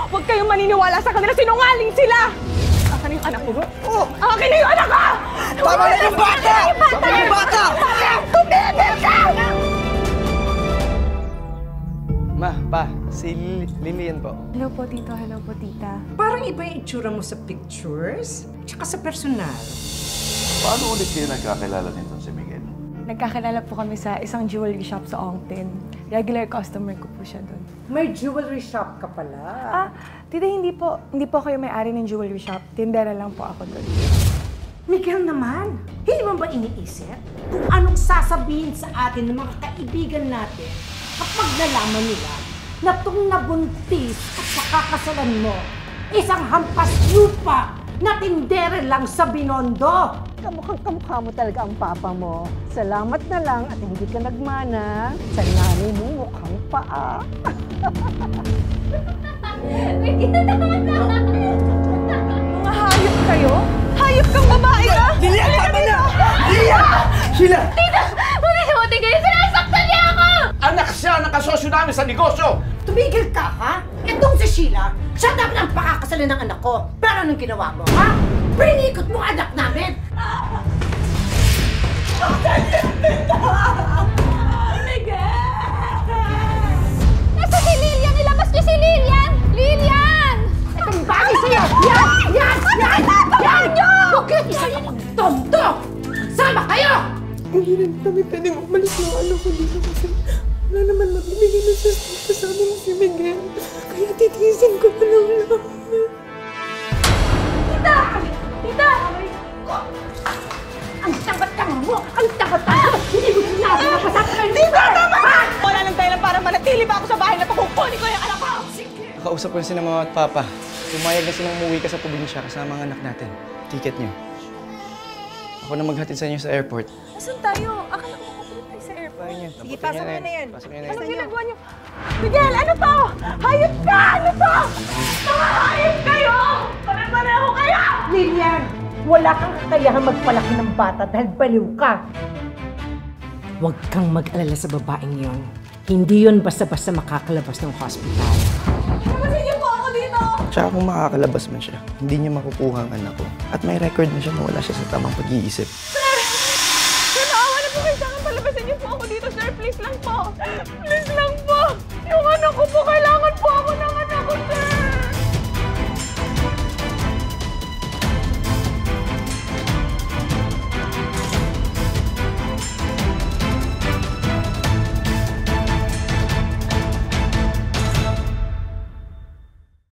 Huwag kayong maniniwala sa kanila. Sinungaling sila! Akin yung anak ko? Oh! Akin na yung anak ko! Tama na yung bata! Tama na yung bata! Tumigil ka! Ma, pa, si Lilian po. Hello po, Tito. Hello po, Tita. Parang iba yung itsura mo sa pictures, tsaka sa personal. Paano ulit kayo nagkakilala nito si Miguel? Nagkakilala po kami sa isang jewelry shop sa Ongpin. Regular customer ko po siya doon. May jewelry shop ka pala. Tita, hindi po kayo may-ari ng jewelry shop. Tindera lang po ako doon. Miguel naman, hindi mo ba iniisip kung anong sasabihin sa atin ng mga kaibigan natin kapag nalaman nila na itong nabuntis at pakakasalan mo, isang hampas lupa na tindere lang sa Binondo? Kamukhang-kamukha mo talaga ang papa mo. Salamat na lang at hindi ka nagmana sa nanay mo mukhang paa. Mga hayop kayo? Hayop kang babae ka! Lilian, tama na! Lilian! Sheila! Tita! Buti kayo! Sinasaktan niya ako! Anak siya ng kasosyo namin sa negosyo! Tumigil ka, ha? Itong si Sheila, siya dapat ang pakakasalan ng anak ko. Pero anong ginawa mo, ha? Pinikot mo ang anak namin! Nasa si Lilian! Ilabas niyo si Lilian! Lilian! Itong bagay sa'yo! Yan! Bakit isa yung magtondo? Sama kayo! Hindi na kami pwedeng umalis ng ano ko dito kasi wala naman magbibigay ng sustento sa amin si Miguel. Kaya titiisin ko pa lang lahat. Tita! Ang tangat-tanga mo! Ang tangat-tanga mo! Hindi mo sinabi na pasasakay mo! Tita, tama na! Wala nang dahilan para manatili pa ako sa bahay na pagkukunin ko yung anak ko! Nakausap ko na sila mama at papa. Pumayag na silang umuwi ka sa probinsya kasama ang anak natin. Ticket niyo. Ako na maghatid sa inyo sa airport. Nasaan tayo? Akala ko makapunta tayo sa airport. Sige, pasok mo na yan. Pasok niyo na Anong yan. ginagawa niyo? Miguel, ano to? Hayop ka! Ano to? Mga hayop kayo! Pare-pareho kayo! Lilian, wala kang kakayahan magpalaki ng bata dahil baliw ka. Huwag kang mag-alala sa babaeng yon. Hindi yon basta-basta makakalabas ng hospital. Nabasin niyo po ako dito! Tsaka kung makakalabas man siya, hindi niya makukuha ang anak ko. At may record na siya na wala siya sa tamang pag-iisip. Sir, naawa na po kayo sa akin. Palabasin niyo po ako dito, sir. Please lang po. Please lang po. Yung anak ko po kailangan